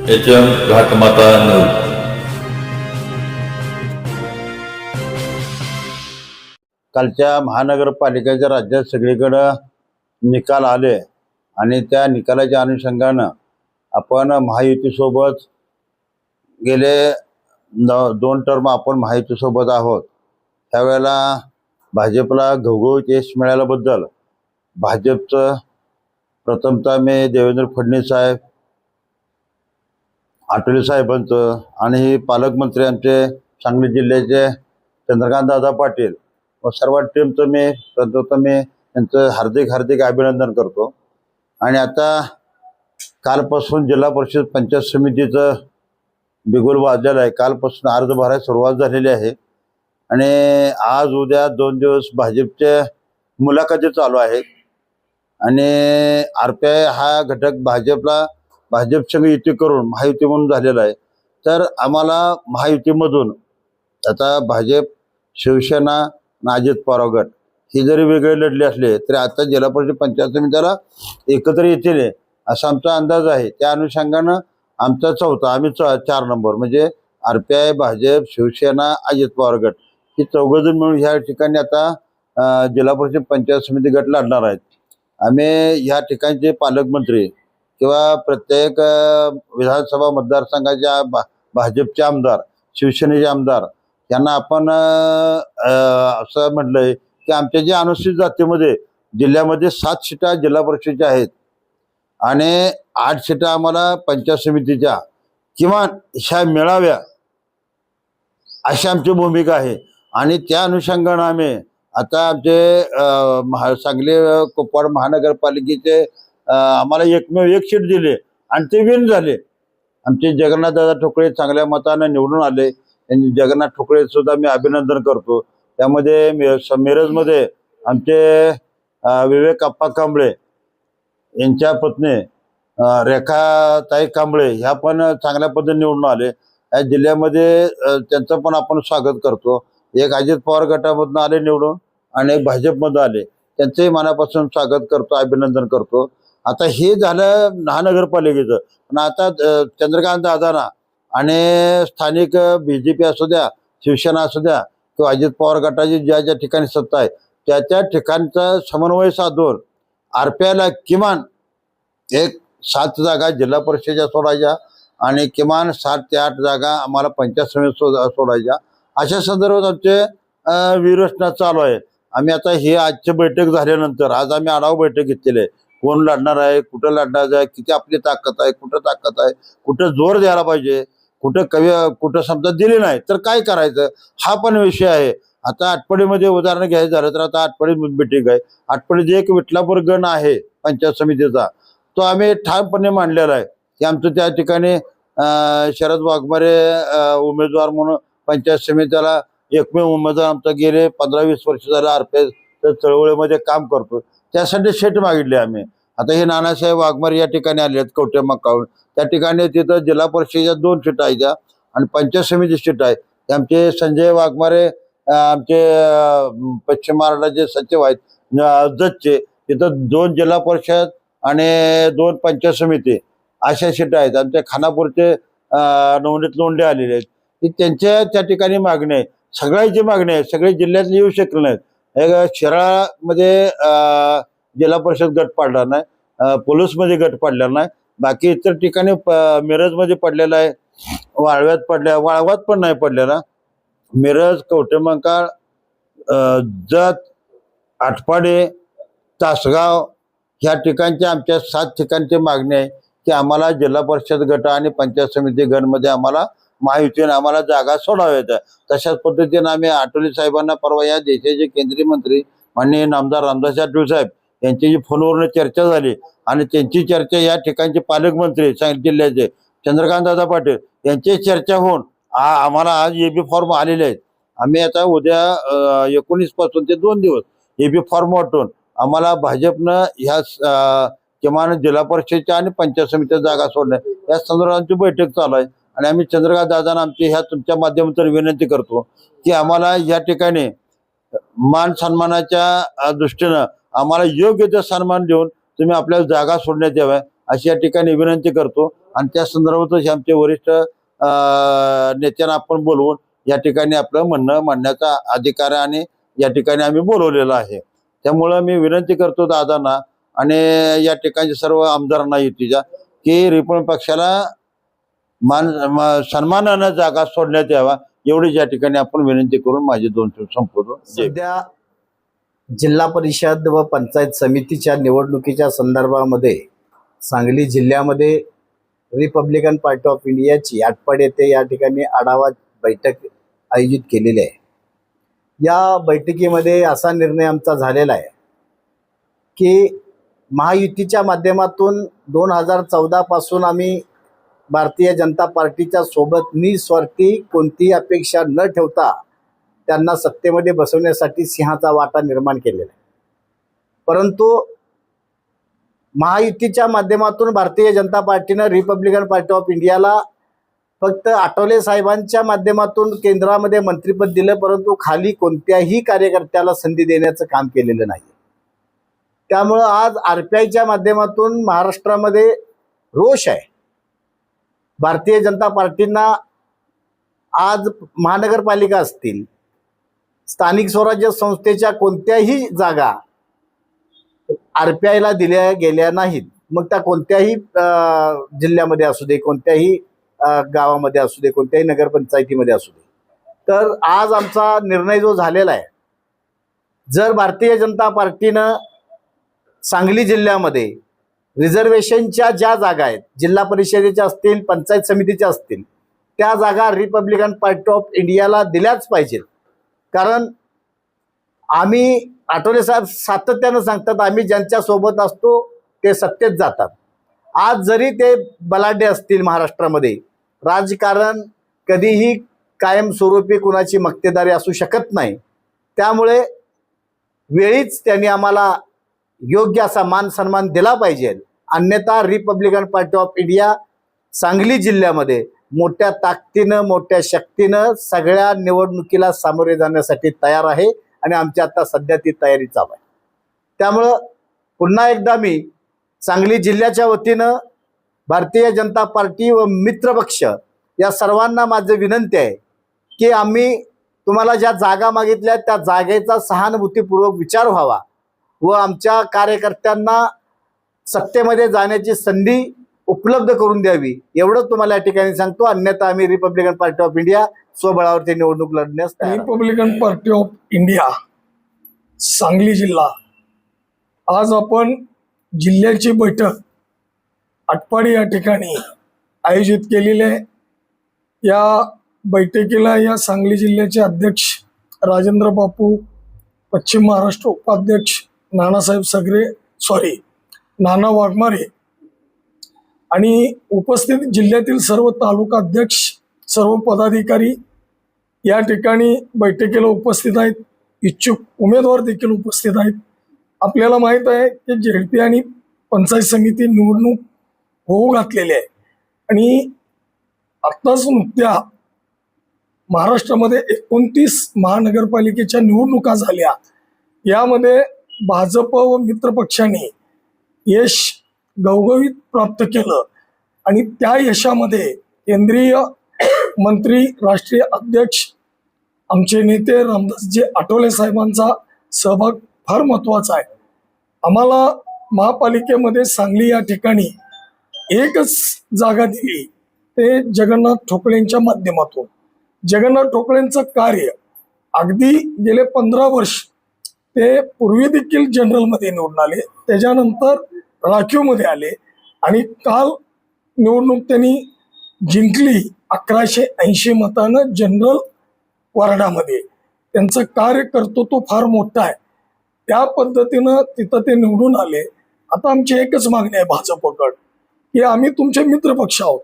HM घाटमाता news. कालच्या महानगरपालिकेच्या राज्यात सगळीकडं निकाल आले आणि त्या निकालाच्या अनुषंगानं आपण महायुतीसोबत गेले 2 टर्म आपण महायुतीसोबत आहोत. त्यावेळेला भाजपला घवघवीत यश मिळाल्याबद्दल भाजपचं प्रथमतः मी देवेंद्र फडणवीस साहेब, आठवले साहेबांचं आणि पालकमंत्री आमचे सांगली जिल्ह्याचे चंद्रकांत दादा पाटील व सर्व टीमचं मी प्रथमतः त्यांचं हार्दिक अभिनंदन करतो. आणि आता कालपासून जिल्हा परिषद पंचायत समितीचं बिगुल वाजलेलं आहे. कालपासून अर्ज भरायला सुरुवात झालेली आहे आणि आज उद्या 2 दिवस भाजपच्या मुलाखती चालू आहेत. आणि RPI हा घटक भाजपसंग युती करून महायुती म्हणून झालेला आहे. तर आम्हाला महायुतीमधून आता भाजप, शिवसेना आणि अजित पवार गट ही जरी वेगळे लढले असले तरी आता जिल्हा परिषद पंचायत समितीला एकत्र येतील असा आमचा अंदाज आहे. त्या अनुषंगानं आमचा आम्ही 4 नंबर म्हणजे RPI, भाजप, शिवसेना, अजित पवार गट ही 4 जण मिळून ह्या ठिकाणी आता जिल्हा परिषद पंचायत समिती गट लढणार आहेत. आम्ही ह्या ठिकाणचे पालकमंत्री किंवा प्रत्येक विधानसभा मतदारसंघाच्या भाजपचे आमदार, शिवसेनेचे आमदार यांना आपण असं म्हटलंय की आमच्या जे अनुसूचित जातीमध्ये जिल्ह्यामध्ये 7 सीटा जिल्हा परिषदेच्या आहेत आणि 8 सीटा आम्हाला पंचायत समितीच्या किमान ह्या मिळाव्या अशी आमची भूमिका आहे. आणि त्या अनुषंगानं आम्ही आता आमचे सांगली कुपवाड महानगरपालिकेचे आम्हाला एकमेव 1 सीट दिले आणि ते विन झाले. आमचे जगन्नाथ दादा ठोकळे चांगल्या मतानं निवडून आले. त्यांनी जगन्नाथ ठोकळे सुद्धा मी अभिनंदन करतो. त्यामध्ये मिरजमध्ये आमचे विवेक अप्पा कांबळे यांच्या पत्नी रेखाताई कांबळे ह्या पण चांगल्या पद्धतीने निवडून आले. या जिल्ह्यामध्ये त्यांचं पण आपण स्वागत करतो. एक अजित पवार गटामधून आले निवडून आणि एक भाजपमधून आले, त्यांचंही मनापासून स्वागत करतो, अभिनंदन करतो. आता हे झालं महानगरपालिकेचं. पण आता चंद्रकांत दादांना आणि स्थानिक BJP असू द्या, शिवसेना असू द्या किंवा अजित पवार गटाची ज्या ठिकाणी सत्ता आहे त्या ठिकाणचा समन्वय साधून RPIला किमान 7 जागा जिल्हा परिषदेच्या सोडायच्या आणि किमान 7 ते 8 जागा आम्हाला पंचायत समिती सोडायच्या अशा संदर्भात आमचे विरोचना चालू आहे. आम्ही आता ही आजची बैठक झाल्यानंतर आज आम्ही आढावा बैठक घेतलेली आहे. कोण लढणार आहे, कुठं लढणार आहे, किती आपली ताकद आहे, कुठं जोर द्यायला पाहिजे, कुठं समजा दिली नाही तर काय करायचं हा पण विषय आहे. आता आटपाडीमध्ये उदाहरण घ्यायचं झालं तर आता आटपाडी बैठक आहे. आटपाडीत एक विठलापूर गण आहे पंचायत समितीचा, तो आम्ही ठामपणे मांडलेला आहे की आमचं त्या ठिकाणी शरद वाघमारे उमेदवार म्हणून पंचायत समितीला एकमेव उमेदवार आमचा गेले 15-20 वर्ष झालं RPI चळवळीमध्ये काम करतो. त्यासाठी सीट मागितली आम्ही. आता हे नानासाहेब वाघमारे या ठिकाणी आले आहेत कवठे मकावून. त्या ठिकाणी तिथं जिल्हा परिषदेच्या 2 सीटा आहेत आणि पंचायत समिती सीट आहे. आमचे संजय वाघमारे आमचे पश्चिम महाराष्ट्राचे सचिव आहेत जजचे, तिथं 2 जिल्हा परिषद आणि 2 पंचायत समिती अशा सीटा आहेत. आमच्या खानापूरचे नवनीत लोंढे आलेले आहेत. ती त्यांच्या त्या ठिकाणी मागणी आहे, सगळ्यांची मागणी आहे. सगळे जिल्ह्यातले येऊ शकले नाहीत. एक शिराळामध्ये जिल्हा परिषद गट पडला नाही, पोलीसमध्ये गट पडलेला नाही, बाकी इतर ठिकाणी मिरजमध्ये पडलेला आहे, वाळव्यात पण नाही पडलेला. मिरज, कवठेमंकाळ, जत, आटपाडी, तासगाव ह्या ठिकाणच्या आमच्या 7 ठिकाणची मागणी आहे की आम्हाला जिल्हा परिषद गट आणि पंचायत समिती गणमध्ये आम्हाला महायुतीने आम्हाला जागा सोडाव्यात. तशाच पद्धतीने आम्ही आठवले साहेबांना परवा या देशाचे केंद्रीय मंत्री माननीय नामदार रामदास आठवले साहेब यांची फोनवरून चर्चा झाली आणि त्यांची चर्चा या ठिकाणचे पालकमंत्री सांगली जिल्ह्याचे चंद्रकांत दादा पाटील यांची चर्चा होऊन आम्हाला आज EB फॉर्म आलेले आहेत. आम्ही आता उद्या 19 पासून ते 2 दिवस EB फॉर्म वाटून आम्हाला भाजपनं ह्या किमान जिल्हा परिषदेच्या आणि पंचायत समितीच्या जागा सोडण्या या संदर्भात बैठक चालू आहे. आणि आम्ही चंद्रकांत दादांना आमची ह्या तुमच्या माध्यमातून विनंती करतो की आम्हाला या ठिकाणी मान सन्मानाच्या दृष्टीनं आम्हाला योग्य ते सन्मान देऊन तुम्ही आपल्या जागा सोडण्यात याव्या अशी या ठिकाणी विनंती करतो आणि त्या संदर्भातच आमचे वरिष्ठ नेत्यांना आपण बोलवून या ठिकाणी आपलं म्हणणं मांडण्याचा अधिकार आहे आणि या ठिकाणी आम्ही बोलवलेलं आहे. त्यामुळं मी विनंती करतो दादांना आणि या ठिकाणच्या सर्व आमदारांना युतीच्या की रिपब्लिकन पक्षाला सन्मानानं जागा सोडण्यात यावा एवढीच या ठिकाणी आपण विनंती करून माझे 2 शब्द संपवतो. सध्या जिल्हा परिषद व पंचायत समितीच्या निवडणुकीच्या संदर्भामध्ये सांगली जिल्ह्यामध्ये रिपब्लिकन पार्टी ऑफ इंडियाची आटपाडी येथे या ठिकाणी आढावा बैठक आयोजित केलेली आहे. या बैठकीमध्ये असा निर्णय आमचा झालेला आहे की महायुतीच्या माध्यमातून 2014 पासून आम्ही भारतीय जनता पार्टीच्या सोबत निस्वार्थी कोणतीही अपेक्षा न ठेवता त्यांना सत्तेमध्ये बसवण्यासाठी सिंहाचा वाटा निर्माण केलेला आहे. परंतु महायुतीच्या माध्यमातून भारतीय जनता पार्टीनं रिपब्लिकन पार्टी ऑफ इंडियाला फक्त आठवले साहेबांच्या माध्यमातून केंद्रामध्ये मंत्रिपद दिलं, परंतु खाली कोणत्याही कार्यकर्त्याला संधी देण्याचं काम केलेलं नाही. त्यामुळं आज RPIच्या माध्यमातून महाराष्ट्रामध्ये रोष आहे. भारतीय जनता पार्टींना आज महानगरपालिका असतील, स्थानिक स्वराज्य संस्थेच्या कोणत्याही जागा RPIला दिल्या गेल्या नाहीत. मग त्या कोणत्याही जिल्ह्यामध्ये असू दे, कोणत्याही गावामध्ये असू दे, कोणत्याही नगरपंचायतीमध्ये असू दे. तर आज आमचा निर्णय जो झालेला आहे, जर भारतीय जनता पार्टीनं सांगली जिल्ह्यामध्ये रिझर्वेशनच्या ज्या जागा आहेत, जिल्हा परिषदेच्या असतील, पंचायत समितीच्या असतील, त्या जागा रिपब्लिकन पार्टी ऑफ इंडियाला दिल्याच पाहिजेत. कारण आम्ही आठवले साहेब सातत्यानं सांगतात आम्ही ज्यांच्या सोबत असतो ते सत्तेत जातात. आज जरी ते बलाढ्य असतील महाराष्ट्रामध्ये, राजकारण कधीही कायमस्वरूपी कुणाची मक्तेदारी असू शकत नाही. त्यामुळे वेळीच त्यांनी आम्हाला योग्य असा मान सन्मान दिला पाहिजे. अन्यथा Republican party of India Sangli जिल्ह्यामध्ये मोठ्या ताकदीनं, मोठ्या शक्तीनं सगळ्या निवडणुकीला सामोरे जाण्यासाठी तयार आहे आणि आमची आता सध्या ती तयारी चालू आहे. त्यामुळं पुन्हा एकदा मी सांगली जिल्ह्याच्या वतीनं भारतीय जनता पार्टी व मित्रपक्ष या सर्वांना माझं विनंती आहे की आम्ही तुम्हाला ज्या जागा मागितल्या त्या जागेचा सहानुभूतीपूर्वक विचार व्हावा व आमच्या कार्यकर्त्यांना सत्तेमध्ये जाण्याची संधी उपलब्ध करून द्यावी, एवढं तुम्हाला या ठिकाणी सांगतो. अन्यथा आम्ही रिपब्लिकन पार्टी ऑफ इंडिया स्वबळावरती निवडणूक लढण्यास तयार आहोत. Republican party of India Sangli जिल्हा, आज आपण जिल्ह्याची बैठक आटपाडी या ठिकाणी आयोजित केलेली आहे. या बैठकीला या सांगली जिल्ह्याचे अध्यक्ष राजेंद्र बापू, पश्चिम महाराष्ट्र उपाध्यक्ष नानासाहेब सगरे नाना वाघमारे आणि उपस्थित जिल्ह्यातील सर्व तालुका अध्यक्ष, सर्व पदाधिकारी या ठिकाणी बैठकीला उपस्थित आहेत. इच्छुक उमेदवार देखील उपस्थित आहेत. आपल्याला माहीत आहे की ZP आणि पंचायत समिती निवडणूक होऊ घातलेली आहे आणि आत्ताच नुकत्या महाराष्ट्रामध्ये 29 महानगरपालिकेच्या निवडणुका झाल्या. यामध्ये भाजप व मित्रपक्षांनी यश घवघवीत प्राप्त केलं आणि त्या यशामध्ये केंद्रीय मंत्री, राष्ट्रीय अध्यक्ष, आमचे नेते रामदासजी आठवले साहेबांचा सहभाग फार महत्त्वाचा आहे. आम्हाला महापालिकेमध्ये सांगली या ठिकाणी एकच जागा दिली, ते जगन्नाथ ठोकळेंच्या माध्यमातून. जगन्नाथ ठोकळेंचं कार्य अगदी गेले 15 वर्ष ते पूर्वी देखील जनरलमध्ये निवडून आले, त्याच्यानंतर राखीवमध्ये आले आणि काल निवडणूक त्यांनी जिंकली 1180 मतानं जनरल वार्डामध्ये. त्यांचं कार्य कर्तृत्व फार मोठं आहे. त्या पद्धतीनं तिथं ते निवडून आले. आता आमची एकच मागणी आहे भाजपकडं की आम्ही तुमचे मित्रपक्ष आहोत,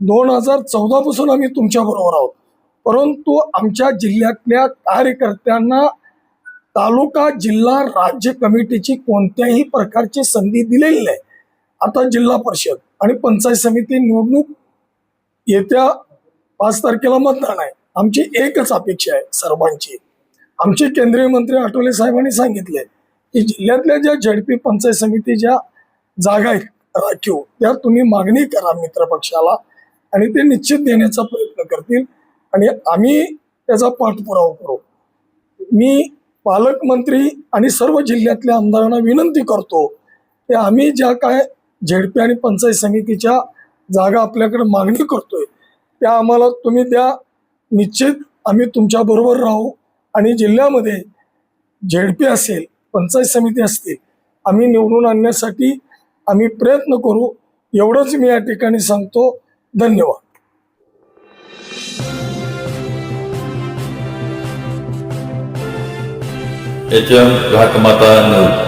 2014 पासून आम्ही तुमच्या बरोबर आहोत, परंतु आमच्या जिल्ह्यातल्या कार्यकर्त्यांना तालुका, जिल्हा, राज्य कमिटीची कोणत्याही प्रकारची संधी दिलेली नाही. आता जिल्हा परिषद आणि पंचायत समिती निवडणूक येत्या 5 तारखेला मतदान आहे. आमची एकच अपेक्षा आहे सर्वांची. आमचे केंद्रीय मंत्री आठवले साहेबांनी सांगितले की जिल्ह्यातल्या ज्या ZP पंचायत समितीच्या जागा आहेत राखीव त्या तुम्ही मागणी करा मित्रपक्षाला आणि ते निश्चित देण्याचा प्रयत्न करतील आणि आम्ही त्याचा पाठपुरावा करू. मी पालकमंत्री आणि सर्व जिल्ह्यातल्या आमदारांना विनंती करतो की आम्ही ज्या काय झेडपी आणि पंचायत समितीच्या जागा आपल्याकडे मागणी करतोय त्या आम्हाला तुम्ही द्या. निश्चित आम्ही तुमच्या बरोबर राहू आणि जिल्ह्यामध्ये झेडपी असेल पंचायत समिती असतील आम्ही निवडून आणण्यासाठी आम्ही प्रयत्न करू. एवढंच मी या ठिकाणी सांगतो. धन्यवाद. HM घाटमाता news.